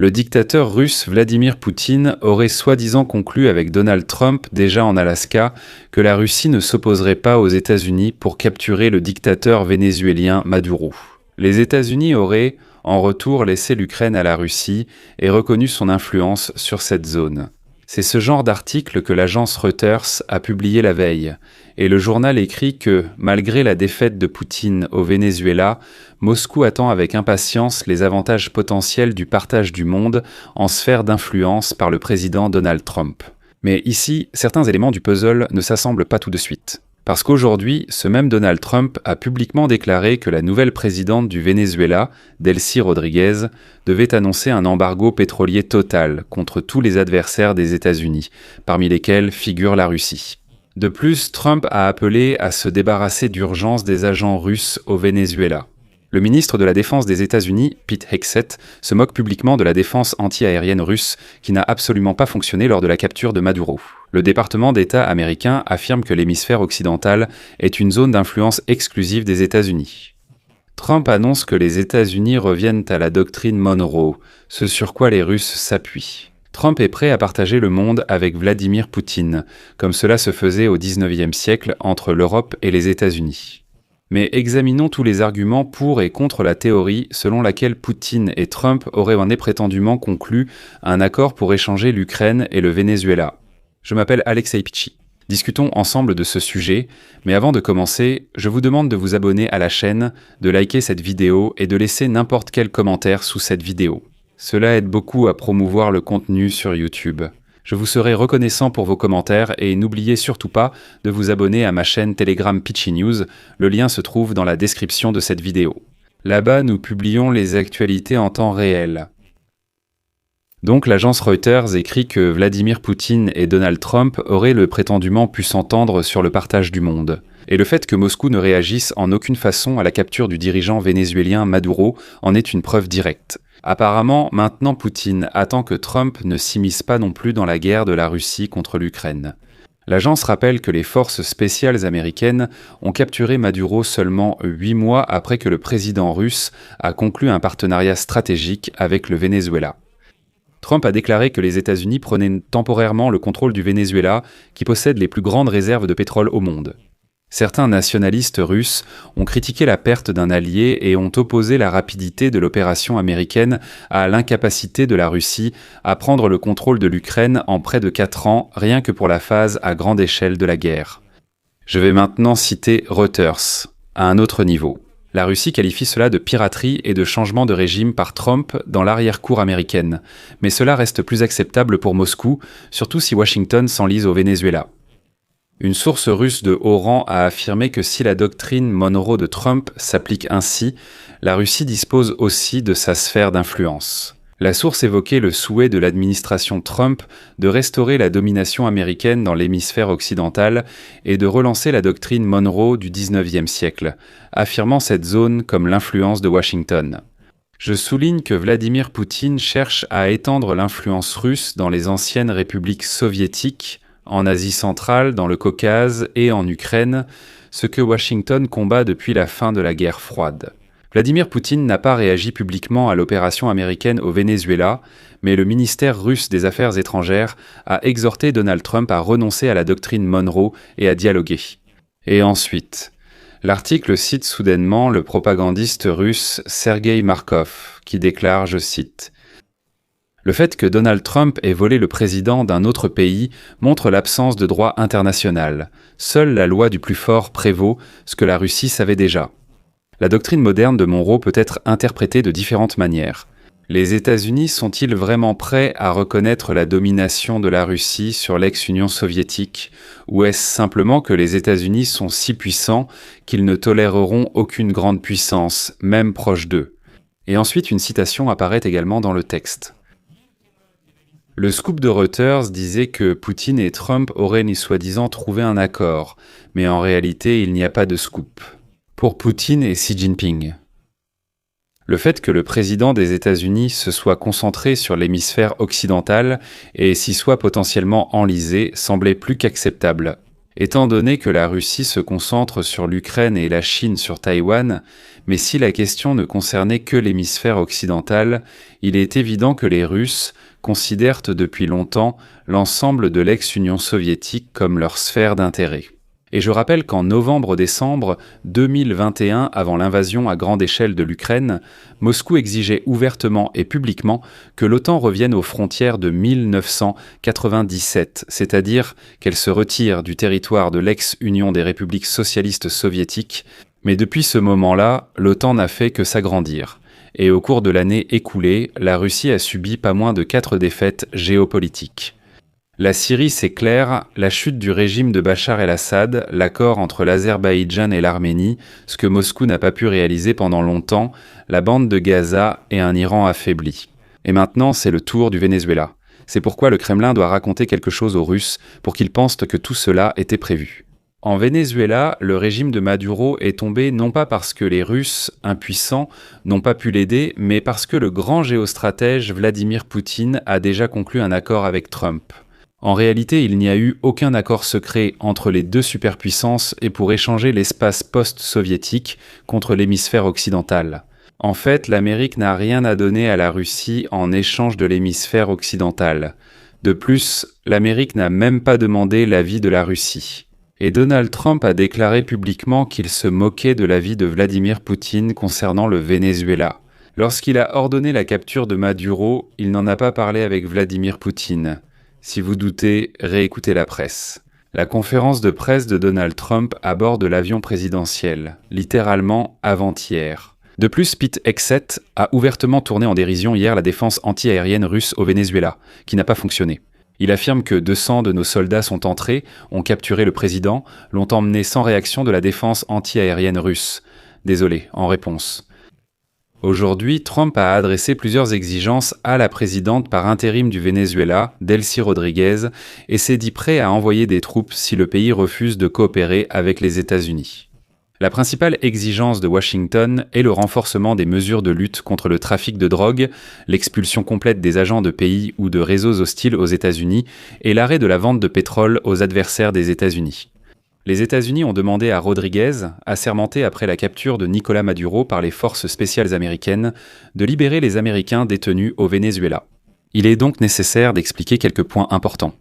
Le dictateur russe Vladimir Poutine aurait soi-disant conclu avec Donald Trump, déjà en Alaska, que la Russie ne s'opposerait pas aux États-Unis pour capturer le dictateur vénézuélien Maduro. Les États-Unis auraient, en retour, laissé l'Ukraine à la Russie et reconnu son influence sur cette zone. C'est ce genre d'article que l'agence Reuters a publié la veille, et le journal écrit que, malgré la défaite de Poutine au Venezuela, Moscou attend avec impatience les avantages potentiels du partage du monde en sphère d'influence par le président Donald Trump. Mais ici, certains éléments du puzzle ne s'assemblent pas tout de suite. Parce qu'aujourd'hui, ce même Donald Trump a publiquement déclaré que la nouvelle présidente du Venezuela, Delcy Rodríguez, devait annoncer un embargo pétrolier total contre tous les adversaires des États-Unis, parmi lesquels figure la Russie. De plus, Trump a appelé à se débarrasser d'urgence des agents russes au Venezuela. Le ministre de la Défense des États-Unis, Pete Hegseth, se moque publiquement de la défense anti-aérienne russe qui n'a absolument pas fonctionné lors de la capture de Maduro. Le département d'État américain affirme que l'hémisphère occidental est une zone d'influence exclusive des États-Unis. Trump annonce que les États-Unis reviennent à la doctrine Monroe, ce sur quoi les Russes s'appuient. Trump est prêt à partager le monde avec Vladimir Poutine, comme cela se faisait au XIXe siècle entre l'Europe et les États-Unis. Mais examinons tous les arguments pour et contre la théorie selon laquelle Poutine et Trump auraient prétendument conclu un accord pour échanger l'Ukraine et le Venezuela. Je m'appelle Alexei Pichi. Discutons ensemble de ce sujet, mais avant de commencer, je vous demande de vous abonner à la chaîne, de liker cette vidéo et de laisser n'importe quel commentaire sous cette vidéo. Cela aide beaucoup à promouvoir le contenu sur YouTube. Je vous serai reconnaissant pour vos commentaires et n'oubliez surtout pas de vous abonner à ma chaîne Telegram Pichi News, le lien se trouve dans la description de cette vidéo. Là-bas, nous publions les actualités en temps réel. Donc l'agence Reuters écrit que Vladimir Poutine et Donald Trump auraient prétendument pu s'entendre sur le partage du monde. Et le fait que Moscou ne réagisse en aucune façon à la capture du dirigeant vénézuélien Maduro en est une preuve directe. Apparemment, maintenant Poutine attend que Trump ne s'immisce pas non plus dans la guerre de la Russie contre l'Ukraine. L'agence rappelle que les forces spéciales américaines ont capturé Maduro seulement 8 mois après que le président russe a conclu un partenariat stratégique avec le Venezuela. Trump a déclaré que les États-Unis prenaient temporairement le contrôle du Venezuela, qui possède les plus grandes réserves de pétrole au monde. Certains nationalistes russes ont critiqué la perte d'un allié et ont opposé la rapidité de l'opération américaine à l'incapacité de la Russie à prendre le contrôle de l'Ukraine en près de 4 ans, rien que pour la phase à grande échelle de la guerre. Je vais maintenant citer Reuters, à un autre niveau. La Russie qualifie cela de piraterie et de changement de régime par Trump dans l'arrière-cour américaine, mais cela reste plus acceptable pour Moscou, surtout si Washington s'enlise au Venezuela. Une source russe de haut rang a affirmé que si la doctrine Monroe de Trump s'applique ainsi, la Russie dispose aussi de sa sphère d'influence. La source évoquait le souhait de l'administration Trump de restaurer la domination américaine dans l'hémisphère occidental et de relancer la doctrine Monroe du XIXe siècle, affirmant cette zone comme l'influence de Washington. Je souligne que Vladimir Poutine cherche à étendre l'influence russe dans les anciennes républiques soviétiques, en Asie centrale, dans le Caucase et en Ukraine, ce que Washington combat depuis la fin de la guerre froide. Vladimir Poutine n'a pas réagi publiquement à l'opération américaine au Venezuela, mais le ministère russe des Affaires étrangères a exhorté Donald Trump à renoncer à la doctrine Monroe et à dialoguer. Et ensuite, l'article cite soudainement le propagandiste russe Sergei Markov, qui déclare, je cite, « Le fait que Donald Trump ait volé le président d'un autre pays montre l'absence de droit international. Seule la loi du plus fort prévaut, ce que la Russie savait déjà. La doctrine moderne de Monroe peut être interprétée de différentes manières. Les États-Unis sont-ils vraiment prêts à reconnaître la domination de la Russie sur l'ex-Union soviétique, ou est-ce simplement que les États-Unis sont si puissants qu'ils ne toléreront aucune grande puissance, même proche d'eux ?» Et ensuite une citation apparaît également dans le texte. Le scoop de Reuters disait que Poutine et Trump auraient soi-disant trouvé un accord, mais en réalité il n'y a pas de scoop. Pour Poutine et Xi Jinping. Le fait que le président des États-Unis se soit concentré sur l'hémisphère occidental et s'y soit potentiellement enlisé semblait plus qu'acceptable. Étant donné que la Russie se concentre sur l'Ukraine et la Chine sur Taïwan, mais si la question ne concernait que l'hémisphère occidental, il est évident que les Russes considèrent depuis longtemps l'ensemble de l'ex-Union soviétique comme leur sphère d'intérêt. Et je rappelle qu'en novembre-décembre 2021, avant l'invasion à grande échelle de l'Ukraine, Moscou exigeait ouvertement et publiquement que l'OTAN revienne aux frontières de 1997, c'est-à-dire qu'elle se retire du territoire de l'ex-Union des républiques socialistes soviétiques. Mais depuis ce moment-là, l'OTAN n'a fait que s'agrandir. Et au cours de l'année écoulée, la Russie a subi pas moins de 4 défaites géopolitiques. La Syrie, c'est clair, la chute du régime de Bachar el-Assad, l'accord entre l'Azerbaïdjan et l'Arménie, ce que Moscou n'a pas pu réaliser pendant longtemps, la bande de Gaza et un Iran affaibli. Et maintenant, c'est le tour du Venezuela. C'est pourquoi le Kremlin doit raconter quelque chose aux Russes pour qu'ils pensent que tout cela était prévu. En Venezuela, le régime de Maduro est tombé non pas parce que les Russes, impuissants, n'ont pas pu l'aider, mais parce que le grand géostratège Vladimir Poutine a déjà conclu un accord avec Trump. En réalité, il n'y a eu aucun accord secret entre les deux superpuissances et pour échanger l'espace post-soviétique contre l'hémisphère occidental. En fait, l'Amérique n'a rien à donner à la Russie en échange de l'hémisphère occidental. De plus, l'Amérique n'a même pas demandé l'avis de la Russie. Et Donald Trump a déclaré publiquement qu'il se moquait de l'avis de Vladimir Poutine concernant le Venezuela. Lorsqu'il a ordonné la capture de Maduro, il n'en a pas parlé avec Vladimir Poutine. Si vous doutez, réécoutez la presse. La conférence de presse de Donald Trump à bord de l'avion présidentiel, littéralement avant-hier. De plus, Pete Hegseth a ouvertement tourné en dérision hier la défense anti-aérienne russe au Venezuela, qui n'a pas fonctionné. Il affirme que 200 de nos soldats sont entrés, ont capturé le président, l'ont emmené sans réaction de la défense anti-aérienne russe. Désolé, en réponse. Aujourd'hui, Trump a adressé plusieurs exigences à la présidente par intérim du Venezuela, Delcy Rodríguez, et s'est dit prêt à envoyer des troupes si le pays refuse de coopérer avec les États-Unis. La principale exigence de Washington est le renforcement des mesures de lutte contre le trafic de drogue, l'expulsion complète des agents de pays ou de réseaux hostiles aux États-Unis et l'arrêt de la vente de pétrole aux adversaires des États-Unis. Les États-Unis ont demandé à Rodríguez, assermenté après la capture de Nicolás Maduro par les forces spéciales américaines, de libérer les Américains détenus au Venezuela. Il est donc nécessaire d'expliquer quelques points importants.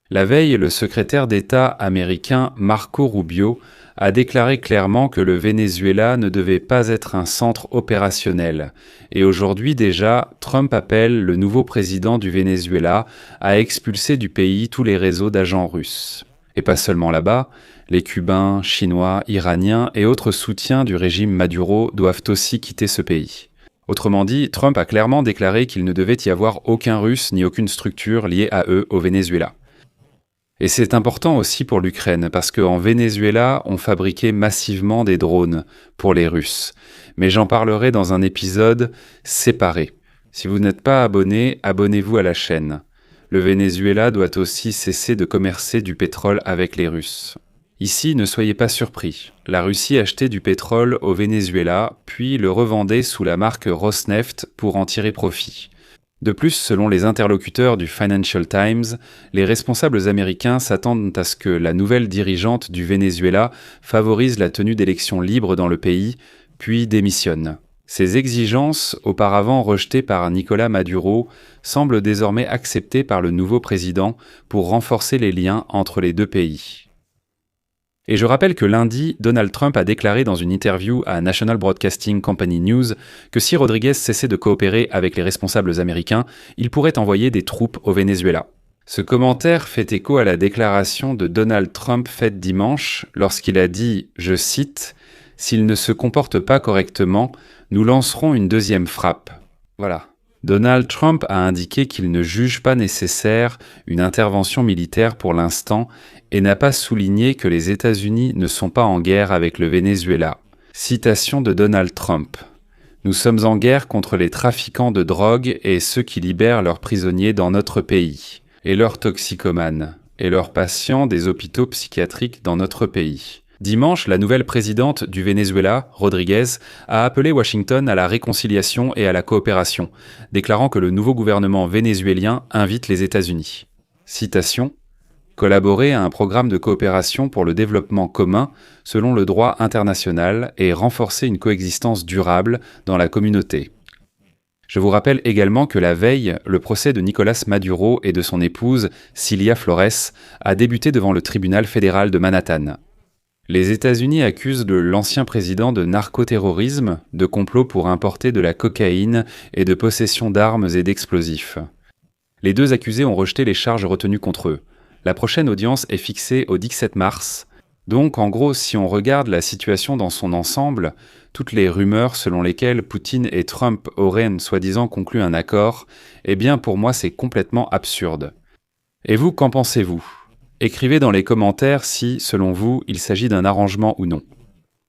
La veille, le secrétaire d'État américain Marco Rubio a déclaré clairement que le Venezuela ne devait pas être un centre opérationnel. Et aujourd'hui déjà, Trump appelle le nouveau président du Venezuela à expulser du pays tous les réseaux d'agents russes. Et pas seulement là-bas, les Cubains, Chinois, Iraniens et autres soutiens du régime Maduro doivent aussi quitter ce pays. Autrement dit, Trump a clairement déclaré qu'il ne devait y avoir aucun Russe ni aucune structure liée à eux au Venezuela. Et c'est important aussi pour l'Ukraine, parce qu'en Venezuela, on fabriquait massivement des drones pour les Russes. Mais j'en parlerai dans un épisode séparé. Si vous n'êtes pas abonné, abonnez-vous à la chaîne. Le Venezuela doit aussi cesser de commercer du pétrole avec les Russes. Ici, ne soyez pas surpris. La Russie achetait du pétrole au Venezuela, puis le revendait sous la marque Rosneft pour en tirer profit. De plus, selon les interlocuteurs du Financial Times, les responsables américains s'attendent à ce que la nouvelle dirigeante du Venezuela favorise la tenue d'élections libres dans le pays, puis démissionne. Ces exigences, auparavant rejetées par Nicolás Maduro, semblent désormais acceptées par le nouveau président pour renforcer les liens entre les deux pays. Et je rappelle que lundi, Donald Trump a déclaré dans une interview à National Broadcasting Company News que si Rodríguez cessait de coopérer avec les responsables américains, il pourrait envoyer des troupes au Venezuela. Ce commentaire fait écho à la déclaration de Donald Trump faite dimanche lorsqu'il a dit, je cite, « S'il ne se comporte pas correctement, nous lancerons une deuxième frappe. » Voilà. Donald Trump a indiqué qu'il ne juge pas nécessaire une intervention militaire pour l'instant et n'a pas souligné que les États-Unis ne sont pas en guerre avec le Venezuela. Citation de Donald Trump. « Nous sommes en guerre contre les trafiquants de drogue et ceux qui libèrent leurs prisonniers dans notre pays, et leurs toxicomanes, et leurs patients des hôpitaux psychiatriques dans notre pays. » Dimanche, la nouvelle présidente du Venezuela, Rodríguez, a appelé Washington à la réconciliation et à la coopération, déclarant que le nouveau gouvernement vénézuélien invite les États-Unis. Citation. « collaborer à un programme de coopération pour le développement commun selon le droit international et renforcer une coexistence durable dans la communauté. Je vous rappelle également que la veille, le procès de Nicolás Maduro et de son épouse, Cilia Flores, a débuté devant le tribunal fédéral de Manhattan. Les États-Unis accusent l'ancien président de narcoterrorisme, de complot pour importer de la cocaïne et de possession d'armes et d'explosifs. Les deux accusés ont rejeté les charges retenues contre eux. La prochaine audience est fixée au 17 mars. Donc, en gros, si on regarde la situation dans son ensemble, toutes les rumeurs selon lesquelles Poutine et Trump auraient soi-disant conclu un accord, eh bien pour moi c'est complètement absurde. Et vous, qu'en pensez-vous ? Écrivez dans les commentaires si, selon vous, il s'agit d'un arrangement ou non.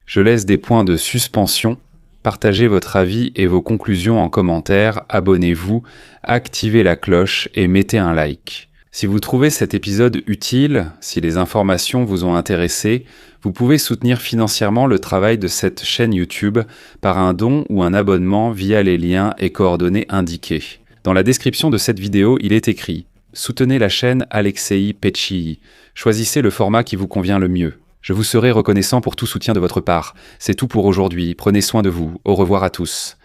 Je laisse des points de suspension. Partagez votre avis et vos conclusions en commentaire, abonnez-vous, activez la cloche et mettez un like. Si vous trouvez cet épisode utile, si les informations vous ont intéressé, vous pouvez soutenir financièrement le travail de cette chaîne YouTube par un don ou un abonnement via les liens et coordonnées indiqués. Dans la description de cette vidéo, il est écrit « Soutenez la chaîne Alexei Petchii. Choisissez le format qui vous convient le mieux. Je vous serai reconnaissant pour tout soutien de votre part. C'est tout pour aujourd'hui. Prenez soin de vous. Au revoir à tous. »